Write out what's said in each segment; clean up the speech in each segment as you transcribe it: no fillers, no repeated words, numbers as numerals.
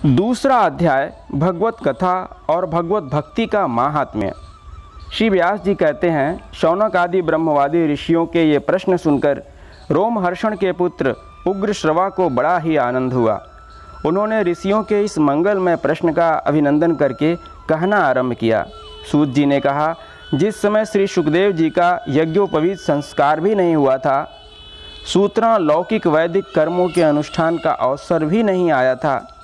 दूसरा अध्याय भगवत कथा और भगवत भक्ति का माहात्म्य। श्री व्यास जी कहते हैं, शौनक आदि ब्रह्मवादी ऋषियों के ये प्रश्न सुनकर रोमहर्षण के पुत्र उग्रश्रवा को बड़ा ही आनंद हुआ। उन्होंने ऋषियों के इस मंगलमय प्रश्न का अभिनंदन करके कहना आरंभ किया। सूत जी ने कहा, जिस समय श्री सुखदेव जी का यज्ञोपवीत संस्कार भी नहीं हुआ था, सूत्रा लौकिक वैदिक कर्मों के अनुष्ठान का अवसर भी नहीं आया था,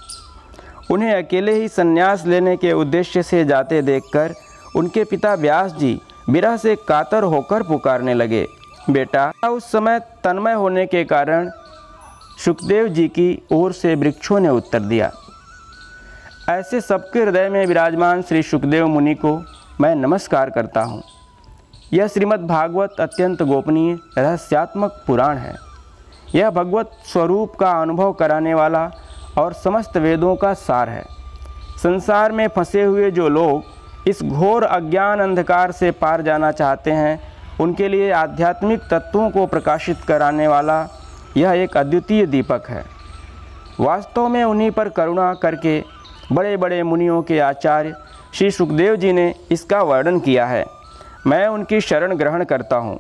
उन्हें अकेले ही संन्यास लेने के उद्देश्य से जाते देखकर उनके पिता व्यास जी विरह से कातर होकर पुकारने लगे। बेटा, उस समय तन्मय होने के कारण सुखदेव जी की ओर से वृक्षों ने उत्तर दिया। ऐसे सबके हृदय में विराजमान श्री सुखदेव मुनि को मैं नमस्कार करता हूँ। यह श्रीमद् भागवत अत्यंत गोपनीय रहस्यात्मक पुराण है। यह भगवत स्वरूप का अनुभव कराने वाला और समस्त वेदों का सार है। संसार में फंसे हुए जो लोग इस घोर अज्ञान अंधकार से पार जाना चाहते हैं, उनके लिए आध्यात्मिक तत्वों को प्रकाशित कराने वाला यह एक अद्वितीय दीपक है। वास्तव में उन्हीं पर करुणा करके बड़े बड़े मुनियों के आचार्य श्री सुखदेव जी ने इसका वर्णन किया है। मैं उनकी शरण ग्रहण करता हूँ।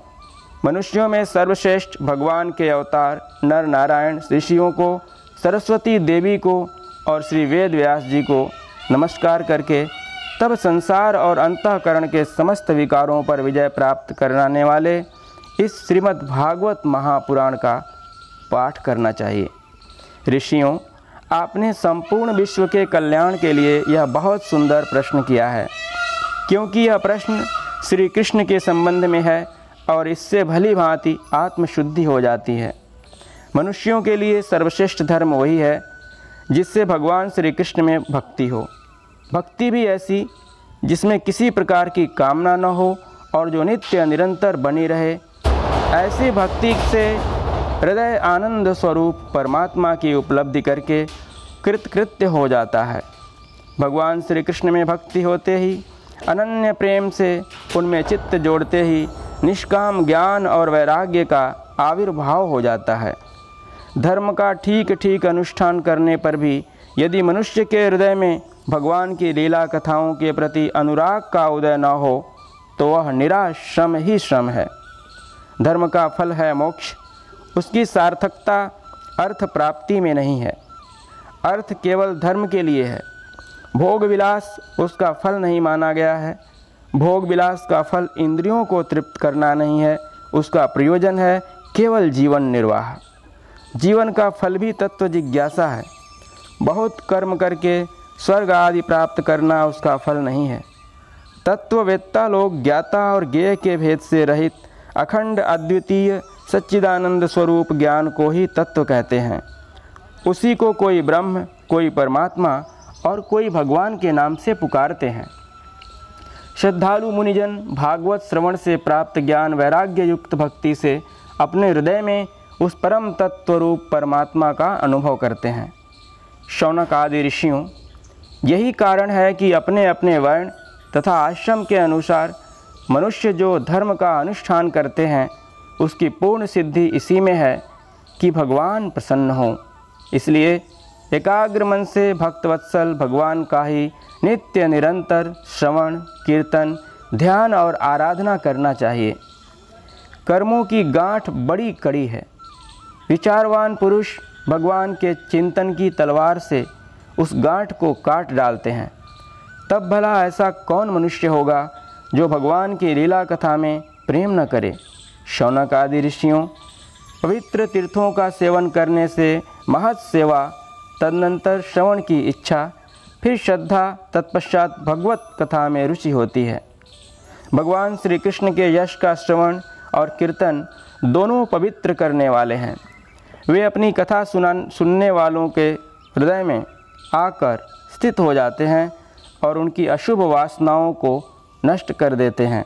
मनुष्यों में सर्वश्रेष्ठ भगवान के अवतार नर नारायण ऋषियों को, सरस्वती देवी को और श्री वेद व्यास जी को नमस्कार करके तब संसार और अंतःकरण के समस्त विकारों पर विजय प्राप्त कराने वाले इस श्रीमद् भागवत महापुराण का पाठ करना चाहिए। ऋषियों, आपने संपूर्ण विश्व के कल्याण के लिए यह बहुत सुंदर प्रश्न किया है, क्योंकि यह प्रश्न श्री कृष्ण के संबंध में है और इससे भली भांति आत्मशुद्धि हो जाती है। मनुष्यों के लिए सर्वश्रेष्ठ धर्म वही है जिससे भगवान श्री कृष्ण में भक्ति हो। भक्ति भी ऐसी जिसमें किसी प्रकार की कामना न हो और जो नित्य निरंतर बनी रहे। ऐसी भक्ति से हृदय आनंद स्वरूप परमात्मा की उपलब्धि करके कृतकृत्य हो जाता है। भगवान श्री कृष्ण में भक्ति होते ही, अनन्य प्रेम से उनमें चित्त जोड़ते ही निष्काम ज्ञान और वैराग्य का आविर्भाव हो जाता है। धर्म का ठीक ठीक अनुष्ठान करने पर भी यदि मनुष्य के हृदय में भगवान की लीला कथाओं के प्रति अनुराग का उदय न हो तो वह निराश श्रम ही श्रम है। धर्म का फल है मोक्ष। उसकी सार्थकता अर्थ प्राप्ति में नहीं है। अर्थ केवल धर्म के लिए है। भोग विलास उसका फल नहीं माना गया है। भोग विलास का फल इंद्रियों को तृप्त करना नहीं है। उसका प्रयोजन है केवल जीवन निर्वाह। जीवन का फल भी तत्व जिज्ञासा है। बहुत कर्म करके स्वर्ग आदि प्राप्त करना उसका फल नहीं है। तत्ववेत्ता लोग ज्ञाता और ज्ञेय के भेद से रहित अखंड अद्वितीय सच्चिदानंद स्वरूप ज्ञान को ही तत्व कहते हैं। उसी को कोई ब्रह्म, कोई परमात्मा और कोई भगवान के नाम से पुकारते हैं। श्रद्धालु मुनिजन भागवत श्रवण से प्राप्त ज्ञान वैराग्य युक्त भक्ति से अपने हृदय में उस परम तत्व रूप परमात्मा का अनुभव करते हैं। शौनक आदि ऋषियों, यही कारण है कि अपने अपने वर्ण तथा आश्रम के अनुसार मनुष्य जो धर्म का अनुष्ठान करते हैं, उसकी पूर्ण सिद्धि इसी में है कि भगवान प्रसन्न हो। इसलिए एकाग्र मन से भक्तवत्सल भगवान का ही नित्य निरंतर श्रवण, कीर्तन, ध्यान और आराधना करना चाहिए। कर्मों की गांठ बड़ी कड़ी है। विचारवान पुरुष भगवान के चिंतन की तलवार से उस गांठ को काट डालते हैं। तब भला ऐसा कौन मनुष्य होगा जो भगवान की लीला कथा में प्रेम न करे। शौनक आदि ऋषियों, पवित्र तीर्थों का सेवन करने से महत् सेवा, तदनंतर श्रवण की इच्छा, फिर श्रद्धा, तत्पश्चात भगवत कथा में रुचि होती है। भगवान श्री कृष्ण के यश का श्रवण और कीर्तन दोनों पवित्र करने वाले हैं। वे अपनी कथा सुनने वालों के हृदय में आकर स्थित हो जाते हैं और उनकी अशुभ वासनाओं को नष्ट कर देते हैं,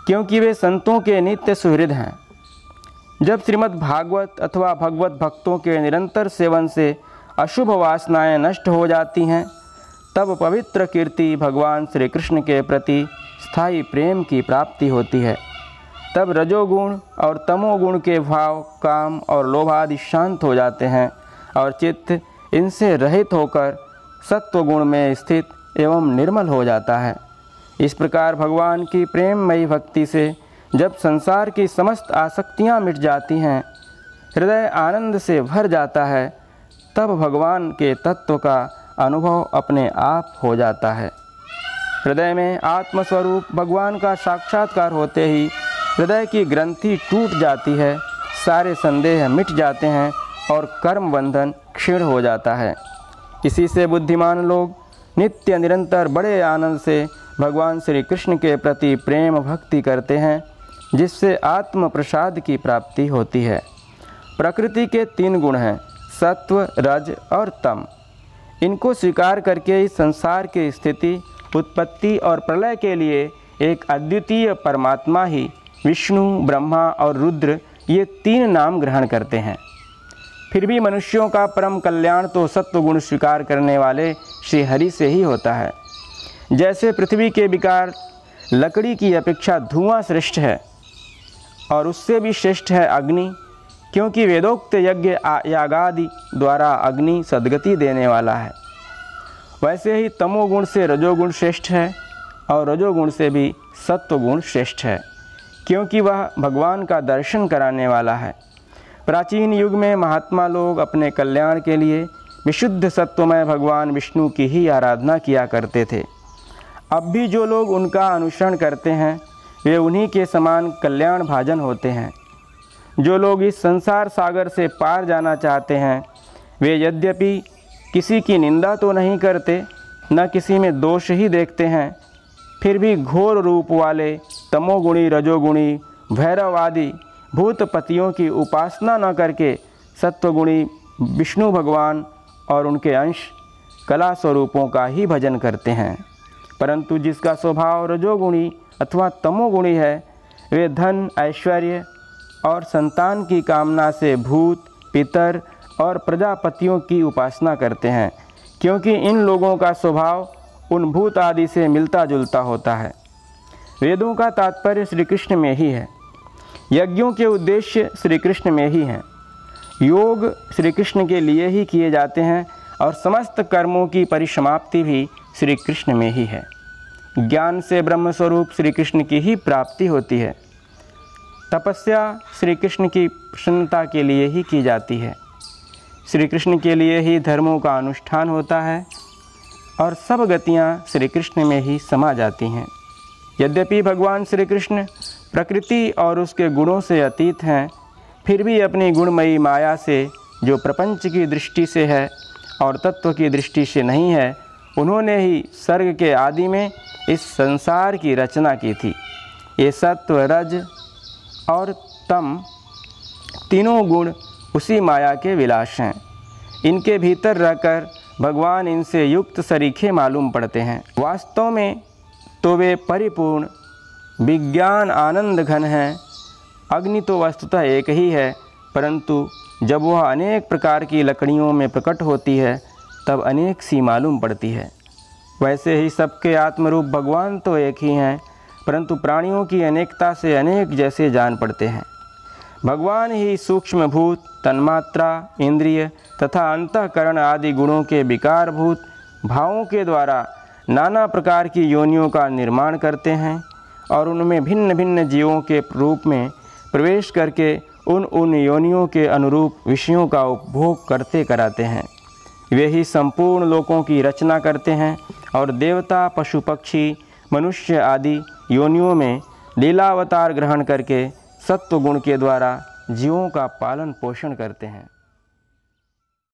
क्योंकि वे संतों के नित्य सुहृद हैं। जब श्रीमद् भागवत अथवा भगवत भक्तों के निरंतर सेवन से अशुभ वासनाएं नष्ट हो जाती हैं, तब पवित्र कीर्ति भगवान श्री कृष्ण के प्रति स्थायी प्रेम की प्राप्ति होती है। तब रजोगुण और तमोगुण के भाव, काम और लोभ आदि शांत हो जाते हैं और चित्त इनसे रहित होकर सत्वगुण में स्थित एवं निर्मल हो जाता है। इस प्रकार भगवान की प्रेममयी भक्ति से जब संसार की समस्त आसक्तियाँ मिट जाती हैं, हृदय आनंद से भर जाता है, तब भगवान के तत्व का अनुभव अपने आप हो जाता है। हृदय में आत्मस्वरूप भगवान का साक्षात्कार होते ही हृदय की ग्रंथि टूट जाती है, सारे संदेह मिट जाते हैं और कर्म बंधन क्षीण हो जाता है। इसी से बुद्धिमान लोग नित्य निरंतर बड़े आनंद से भगवान श्री कृष्ण के प्रति प्रेम भक्ति करते हैं, जिससे आत्म प्रसाद की प्राप्ति होती है। प्रकृति के 3 गुण हैं, सत्व, रज और तम। इनको स्वीकार करके इस संसार की स्थिति, उत्पत्ति और प्रलय के लिए एक अद्वितीय परमात्मा ही विष्णु, ब्रह्मा और रुद्र ये 3 नाम ग्रहण करते हैं। फिर भी मनुष्यों का परम कल्याण तो सत्वगुण स्वीकार करने वाले श्री हरि से ही होता है। जैसे पृथ्वी के विकार लकड़ी की अपेक्षा धुआं श्रेष्ठ है और उससे भी श्रेष्ठ है अग्नि, क्योंकि वेदोक्त यज्ञ यागादि द्वारा अग्नि सद्गति देने वाला है। वैसे ही तमोगुण से रजोगुण श्रेष्ठ है और रजोगुण से भी सत्वगुण श्रेष्ठ है, क्योंकि वह भगवान का दर्शन कराने वाला है। प्राचीन युग में महात्मा लोग अपने कल्याण के लिए विशुद्ध सत्वमय भगवान विष्णु की ही आराधना किया करते थे। अब भी जो लोग उनका अनुसरण करते हैं वे उन्हीं के समान कल्याण भाजन होते हैं। जो लोग इस संसार सागर से पार जाना चाहते हैं वे यद्यपि किसी की निंदा तो नहीं करते, न किसी में दोष ही देखते हैं, फिर भी घोर रूप वाले तमोगुणी, रजोगुणी, भैरवादि भूतपतियों की उपासना न करके सत्वगुणी विष्णु भगवान और उनके अंश कला स्वरूपों का ही भजन करते हैं। परंतु जिसका स्वभाव रजोगुणी अथवा तमोगुणी है वे धन, ऐश्वर्य और संतान की कामना से भूत, पितर और प्रजापतियों की उपासना करते हैं, क्योंकि इन लोगों का स्वभाव उन भूत आदि से मिलता जुलता होता है। वेदों का तात्पर्य श्री कृष्ण में ही है, यज्ञों के उद्देश्य श्री कृष्ण में ही हैं, योग श्री कृष्ण के लिए ही किए जाते हैं और समस्त कर्मों की परिसमाप्ति भी श्री कृष्ण में ही है। ज्ञान से ब्रह्म स्वरूप श्री कृष्ण की ही प्राप्ति होती है। तपस्या श्री कृष्ण की प्रसन्नता के लिए ही की जाती है। श्री कृष्ण के लिए ही धर्मों का अनुष्ठान होता है और सब गतियाँ श्री कृष्ण में ही समा जाती हैं। यद्यपि भगवान श्री कृष्ण प्रकृति और उसके गुणों से अतीत हैं, फिर भी अपनी गुणमयी माया से, जो प्रपंच की दृष्टि से है और तत्व की दृष्टि से नहीं है, उन्होंने ही सर्ग के आदि में इस संसार की रचना की थी। ये सत्व, रज और तम तीनों गुण उसी माया के विलास हैं। इनके भीतर रहकर भगवान इनसे युक्त सरीखे मालूम पड़ते हैं। वास्तव में तो वे परिपूर्ण विज्ञान आनंद घन हैं। अग्नि तो वस्तुतः एक ही है, परंतु जब वह अनेक प्रकार की लकड़ियों में प्रकट होती है तब अनेक सी मालूम पड़ती है। वैसे ही सबके आत्मरूप भगवान तो एक ही हैं, परंतु प्राणियों की अनेकता से अनेक जैसे जान पड़ते हैं। भगवान ही सूक्ष्म भूत, तन्मात्रा, इंद्रिय तथा अंतःकरण आदि गुणों के विकारभूत भावों के द्वारा नाना प्रकार की योनियों का निर्माण करते हैं और उनमें भिन्न भिन्न जीवों के रूप में प्रवेश करके उन योनियों के अनुरूप विषयों का उपभोग करते कराते हैं। वे ही संपूर्ण लोकों की रचना करते हैं और देवता, पशु, पक्षी, मनुष्य आदि योनियों में लीलावतार ग्रहण करके सत्वगुण के द्वारा जीवों का पालन पोषण करते हैं।